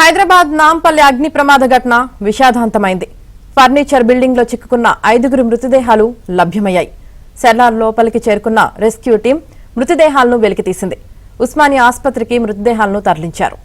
హైదరాబాద్ నాంపల్లి అగ్ని ప్రమాద ఘటన విషాదాంతమైంది. ఫర్నిచర్ బిల్డింగ్ లో చిక్కుకున్న 5 మృతదేహాలు లభ్యమయ్యాయి. సెల్లార్ లోపలికి చేరుకున్న రెస్క్యూ టీం మృతదేహాలను వెలికితీసింది. ఉస్మానియా ఆసుపత్రికి మృతదేహాలను తరలించారు.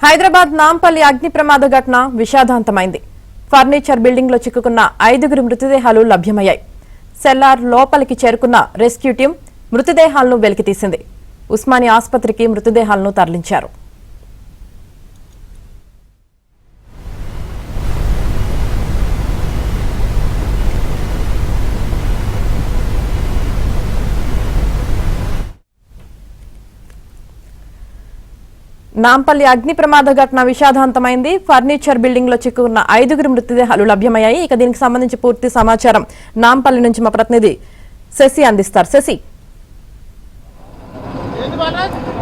హైదరాబాద్ నాంపల్లి అగ్ని ప్రమాద ఘటన విషాదాంతమైంది. ఫర్నిచర్ బిల్డింగ్ లో చిక్కుకున్న 5 మృతదేహాలు లభ్యమయ్యాయి. సెల్లార్ లోపలికి చేరుకున్న రెస్క్యూ టీం మృతదేహాలను వెలికితీసింది. ఉస్మానియా ఆసుపత్రికి మృతదేహాలను తరలించారు. నాంపల్లి అగ్ని ప్రమాద ఘటన విషాదాంతమైంది. ఫర్నిచర్ బిల్డింగ్ లో చిక్కుకున్న 5 మృతదేహాలు లభ్యమయ్యాయి. ఇక దీనికి సంబంధించి పూర్తి సమాచారం నాంపల్లి నుంచి మా ప్రతినిధి శశి అందిస్తారు. శశి,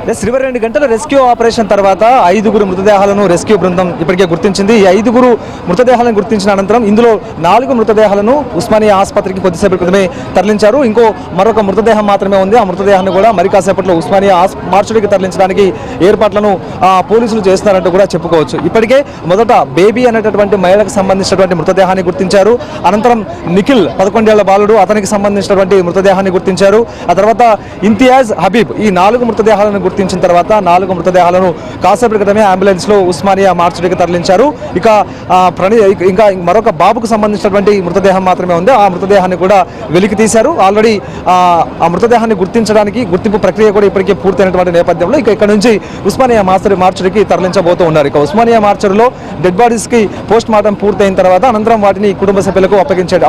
22 గంటల రెస్క్యూ ఆపరేషన్ తర్వాత 5 మృతదేహాలను రెస్క్యూ బృందం ఇప్పటికే గుర్తించింది. ఈ 5 మృతదేహాలను గుర్తించిన అనంతరం ఇందులో 4 మృతదేహాలను ఉస్మానియా ఆసుపత్రికి కొద్దిసేపటి క్రితమే తరలించారు. మరొక మృతదేహం మాత్రమే ఉంది. ఆ మృతదేహాన్ని కూడా మరి కాసేపట్లో ఉస్మానియా మార్చుడికి తరలించడానికి ఏర్పాట్లను పోలీసులు చేస్తున్నారంటూ కూడా చెప్పుకోవచ్చు. ఇప్పటికే మొదట బేబీ అనేటటువంటి మహిళకు సంబంధించినటువంటి మృతదేహాన్ని గుర్తించారు. అనంతరం నిఖిల్ 11 ఏళ్ల బాలుడు, అతనికి సంబంధించినటువంటి మృతదేహాన్ని గుర్తించారు. ఆ తర్వాత ఇంతియాజ్, హబీబ్, ఈ 4 మృతదేహాలను గుర్తించిన తర్వాత 4 మృతదేహాలను కాసేపటి క్రితమే అంబులెన్స్ లో ఉస్మానియా మార్చుడికి తరలించారు. ఇంకా మరొక బాబుకు సంబంధించినటువంటి మృతదేహం మాత్రమే ఉంది. ఆ మృతదేహాన్ని కూడా వెలికి తీశారు. ఆల్రెడీ ఆ మృతదేహాన్ని గుర్తించడానికి గుర్తింపు ప్రక్రియ కూడా ఇప్పటికే పూర్తయినటువంటి నేపథ్యంలో ఇక్కడ నుంచి ఉస్మానియా మార్చుడికి తరలించబోతూ ఉన్నారు. ఇక ఉస్మానియా మార్చుడిలో డెడ్ బాడీస్ కి పోస్ట్ మార్టం పూర్తయిన తర్వాత అనంతరం వాటిని కుటుంబ సభ్యులకు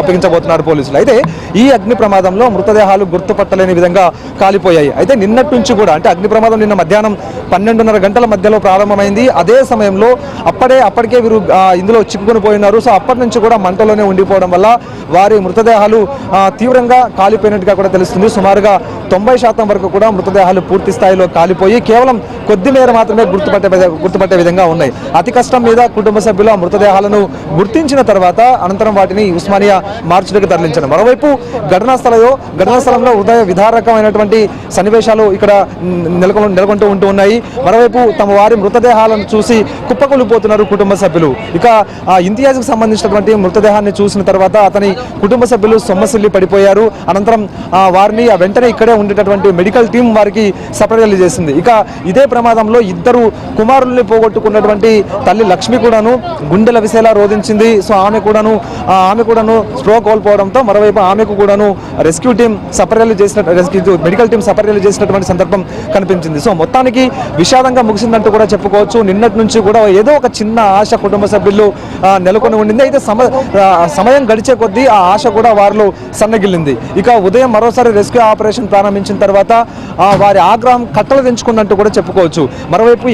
అప్పగించబోతున్నారు పోలీసులు. అయితే ఈ అగ్ని ప్రమాదంలో మృతదేహాలు గుర్తుపట్టలేని విధంగా కాలిపోయాయి. అయితే నిన్నటి నుంచి కూడా, అంటే అగ్ని ప్రమాదం నిన్న మధ్యాహ్నం 12:30 గంటల మధ్యలో ప్రారంభమైంది. అదే సమయంలో అప్పటికే వీరు ఇందులో చిక్కుకొని పోయినారు. సో అప్పటి నుంచి కూడా మంటలోనే ఉండిపోవడం వల్ల వారి మృతదేహాలు తీవ్రంగా కాలిపోయినట్టుగా కూడా తెలుస్తుంది. సుమారుగా 90% వరకు కూడా మృతదేహాలు పూర్తి స్థాయిలో కాలిపోయి కేవలం కొద్ది మేర మాత్రమే గుర్తుపట్టే విధంగా ఉన్నాయి. అతి కష్టం మీద కుటుంబ సభ్యుల మృతదేహాలను గుర్తించిన తర్వాత అనంతరం వాటిని ఉస్మానియా మార్చుడికి తరలించారు. మరోవైపు ఘటనా స్థలంలో హృదయ విదారకమైనటువంటి సన్నివేశాలు ఇక్కడ నెలకొంటూ ఉన్నాయి. మరోవైపు తమ వారి మృతదేహాలను చూసి కుప్పకూలిపోతున్నారు కుటుంబ సభ్యులు. ఇక ఇంతియాజ్కు సంబంధించినటువంటి మృతదేహాన్ని చూసిన తర్వాత అతని కుటుంబ సభ్యులు సొమ్మసిల్లి పడిపోయారు. అనంతరం వారిని వెంటనే ఇక్కడే ఉండేటటువంటి మెడికల్ టీం వారికి సపరేట్ చేసింది. ఇక ఇదే ప్రమాదంలో 2 కుమారుల్ని పోగొట్టుకున్నటువంటి తల్లి లక్ష్మి కూడాను గుండెల విసేలా రోధించింది. సో ఆమె కూడాను స్ట్రోక్ కోల్పోవడంతో మరోవైపు ఆమెకు కూడాను rescue team medical team separate చేసినటువంటి సందర్భం కనిపించింది. సో మొత్తానికి విషాదంగా ముగిసిందంటూ కూడా చెప్పుకోవచ్చు. నిన్నటి నుంచి కూడా ఏదో ఒక చిన్న ఆశ కుటుంబ సభ్యులు నెలకొని ఉండింది. అయితే సమయం గడిచే కొద్దీ ఆ ఆశ కూడా వారిలో సన్నగిల్లింది. ఇక ఉదయం మరోసారి రెస్క్యూ ఆపరేషన్ ప్రారంభించిన తర్వాత వారి ఆగ్రహం కట్టలు తెంచుకుందంటూ కూడా చెప్పుకోవచ్చు. మరోవైపు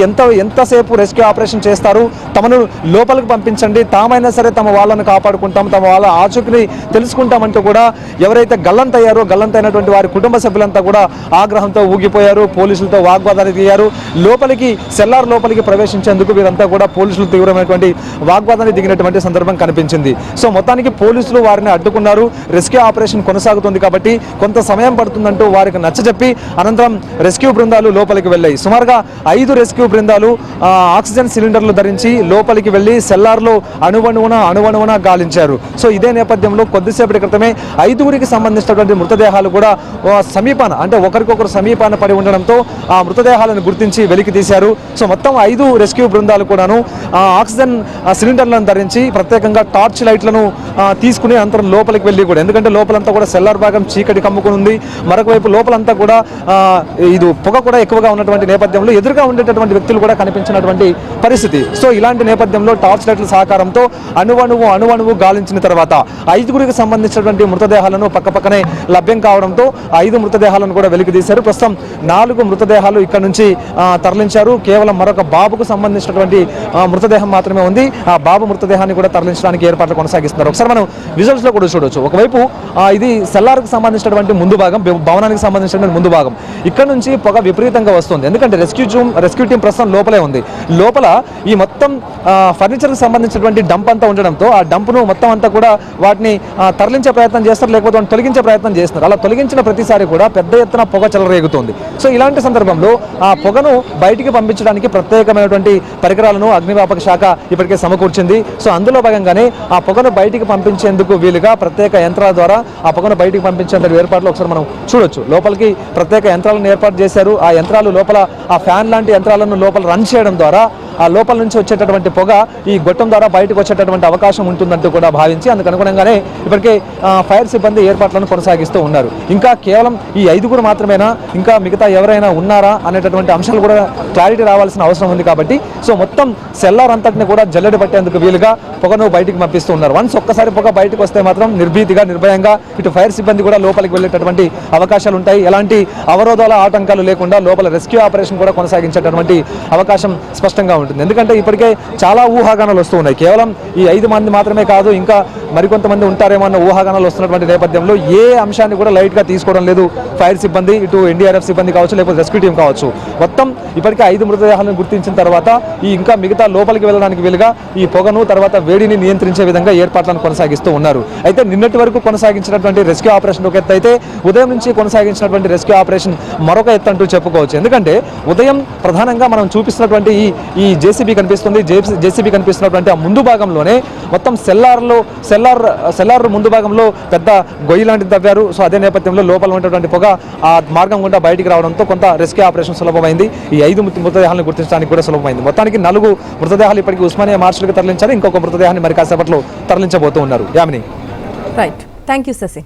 ఎంతసేపు రెస్క్యూ ఆపరేషన్ చేస్తారు, తమను లోపలికి పంపించండి, తామైనా సరే తమ వాళ్ళను కాపాడుకుంటాం, తమ వాళ్ళ ఆచూకీని తెలుసుకుంటామంటూ కూడా ఎవరైతే గల్లంతైనటువంటి వారి కుటుంబ సభ్యులంతా కూడా ఆగ్రహంతో ఊగిపోయారు. పోలీసులతో వాగ్వాదానికి దిగారు. సెల్లార్ లోపలికి ప్రవేశించేందుకు వీరంతా కూడా పోలీసులు తీవ్రమైనటువంటి వాగ్వాదానికి దిగినటువంటి సందర్భం కనిపించింది. సో మొత్తానికి పోలీసులు వారిని అడ్డుకున్నారు. రెస్క్యూ ఆపరేషన్ కొనసాగుతుంది కాబట్టి కొంత సమయం పడుతుందంటూ వారికి నచ్చజెప్పి అనంతరం రెస్క్యూ బృందాలు లోపలికి వెళ్ళాయి. సుమారుగా 5 రెస్క్యూ బృందాలు ఆక్సిజన్ సిలిండర్లు ధరించి లోపలికి వెళ్లి సెల్లార్లో అణువణువున గాలించారు. సో ఇదే నేపథ్యంలో కొద్దిసేపటి క్రితమే 5 సంబంధించినటువంటి మృతదేహాలు కూడా సమీపాన, అంటే ఒకరికొకరు సమీపాన పడి ఉండడంతో ఆ మృతదేహాలను గుర్తించి వెలికి తీశారు. సో మొత్తం 5 రెస్క్యూ బృందాలు కూడాను ఆక్సిజన్ సిలిండర్లను ధరించి ప్రత్యేకంగా టార్చ్ లైట్లను తీసుకుని అంతరం లోపలికి వెళ్ళి కూడా, ఎందుకంటే లోపలంతా కూడా సెల్లార్ భాగం చీకటి కమ్ముకుని ఉంది, మరొక వైపు లోపలంతా కూడా ఇది పొగ కూడా ఎక్కువగా ఉన్నటువంటి నేపథ్యంలో ఎదురుగా ఉండేటటువంటి వ్యక్తులు కూడా కనిపించినటువంటి పరిస్థితి. సో ఇలాంటి నేపథ్యంలో టార్చ్ లైట్ల సహకారంతో అణువణువు గాలించిన తర్వాత 5గురికి సంబంధించినటువంటి మృతదేహాలను పక్కపక్కనే లభ్యం కావడంతో 5 మృతదేహాలను కూడా వెలికితీశారు. ప్రస్తుతం 4 మృతదేహాలు ఇక్కడ నుంచి తరలించారు. కేవలం మరొక బాబుకు సంబంధించినటువంటి మృతదేహం మాత్రమే ఉంది. ఆ బాబు మృతదేహాన్ని కూడా తరలించడానికి ఏర్పాట్లు కొనసాగిస్తున్నారు. ఒకసారి మనం విజువల్స్ లో కూడా చూడొచ్చు. ఒకవైపు ఇది సెల్లార్కు సంబంధించినటువంటి ముందు భాగం, భవనానికి సంబంధించినటువంటి ముందు భాగం. ఇక్కడ నుంచి పొగ విపరీతంగా వస్తుంది. ఎందుకంటే రెస్క్యూ టీం ప్రస్తుతం లోపలే ఉంది. లోపల ఈ మొత్తం ఫర్నిచర్కి సంబంధించినటువంటి డంప్ అంతా ఉండడంతో ఆ డంప్ను మొత్తం అంతా కూడా వాటిని తరలించే ప్రయత్నం చేస్తారు, లేకపోతే తొలగించే ప్రయత్నం చేస్తున్నారు. అలా తొలగించిన ప్రతిసారి కూడా పెద్ద ఎత్తున పొగ చెలరేగుతుంది. సో ఇలాంటి సందర్భంలో ఆ పొగను బయటికి పంపించడానికి ప్రత్యేకమైనటువంటి పరికరాలను అగ్నిమాపక శాఖ ఇప్పటికే సమకూర్చింది. సో అందులో భాగంగానే ఆ పొగను బయటికి పంపించేందుకు వీలుగా ప్రత్యేక యంత్రాల ద్వారా ఆ పొగను బయటికి పంపించేందుకు ఏర్పాట్లు ఒకసారి మనం చూడొచ్చు. లోపలికి ప్రత్యేక యంత్రాలను ఏర్పాటు చేశారు. ఆ యంత్రాలు లోపల ఆ ఫ్యాన్ లాంటి యంత్రాలను లోపల రన్ చేయడం ద్వారా ఆ లోపల నుంచి వచ్చేటటువంటి పొగ ఈ గొట్టం ద్వారా బయటకు వచ్చేటటువంటి అవకాశం ఉంటుందంటూ కూడా భావించి అందుకు అనుగుణంగానే ఇప్పటికే ఫైర్ సిబ్బంది ఏర్పాట్లను కొనసాగిస్తూ ఉన్నారు. ఇంకా కేవలం ఈ 5గురు మాత్రమేనా, ఇంకా మిగతా ఎవరైనా ఉన్నారా అనేటటువంటి అంశాలు కూడా క్లారిటీ రావాల్సిన అవసరం ఉంది. కాబట్టి సో మొత్తం సెల్లార్ అంతటిని కూడా జల్లెడ పట్టేందుకు వీలుగా పొగను బయటికి పంపిస్తూ ఉన్నారు. వన్స్ ఒక్కసారి పొగ బయటకు వస్తే మాత్రం నిర్భీతిగా నిర్భయంగా ఇటు ఫైర్ సిబ్బంది కూడా లోపలికి వెళ్ళేటటువంటి అవకాశాలు ఉంటాయి. ఎలాంటి అవరోధాల ఆటంకాలు లేకుండా లోపల రెస్క్యూ ఆపరేషన్ కూడా కొనసాగించేటటువంటి అవకాశం స్పష్టంగా ఉంటుంది. ఎందుకంటే ఇప్పటికే చాలా ఊహాగానాలు వస్తూ ఉన్నాయి. కేవలం ఈ 5 మంది మాత్రమే కాదు, ఇంకా మరికొంతమంది ఉంటారేమో అన్న ఊహాగానాలు వస్తున్నటువంటి నేపథ్యంలో ఏ అంశాన్ని కూడా లైట్గా తీసుకోవడం లేదు ఫైర్ సిబ్బంది, ఇటు ఎన్డీఆర్ఎఫ్ సిబ్బంది కావచ్చు, లేకపోతే రెస్క్యూ టీం కావచ్చు. మొత్తం ఇప్పటికే 5 మృతదేహాలను గుర్తించిన తర్వాత ఈ ఇంకా మిగతా లోపలికి వెళ్ళడానికి వీలుగా ఈ పొగను తర్వాత వేడిని నియంత్రించే విధంగా ఏర్పాట్లను కొనసాగిస్తూ ఉన్నారు. అయితే నిన్నటి వరకు కొనసాగించినటువంటి రెస్క్యూ ఆపరేషన్ ఒక ఎత్తు అయితే ఉదయం నుంచి కొనసాగించినటువంటి రెస్క్యూ ఆపరేషన్ మరొక ఎత్తు అంటూ చెప్పుకోవచ్చు. ఎందుకంటే ఉదయం ప్రధానంగా మనం చూపిస్తున్నటువంటి ఈ జేసీబీ కనిపిస్తుంది. జేసీబీ కనిపిస్తున్నటువంటి ఆ ముందు భాగంలోనే మొత్తం సెల్లార్ ముందు భాగంలో పెద్ద గొయ్యి లాంటిది తవ్వారు. సో అదే నేపథ్యంలో లోపల ఉన్నటువంటి పొగ ఆ మార్గం గుండా బయటికి రావడంతో కొంత రెస్క్యూ ఆపరేషన్ సులభమైంది. ఈ 5 మృతదేహాలను గుర్తించడానికి కూడా సులభమైంది. మొత్తానికి 4 మృతదేహాలు ఇప్పటికీ ఉస్మానియా మార్చులకు తరలించారు. ఇంకొక మృతదేహాన్ని మరి కాసేపట్లో తరలించబోతూ ఉన్నారు. Yamini. Right, thank you Shashi.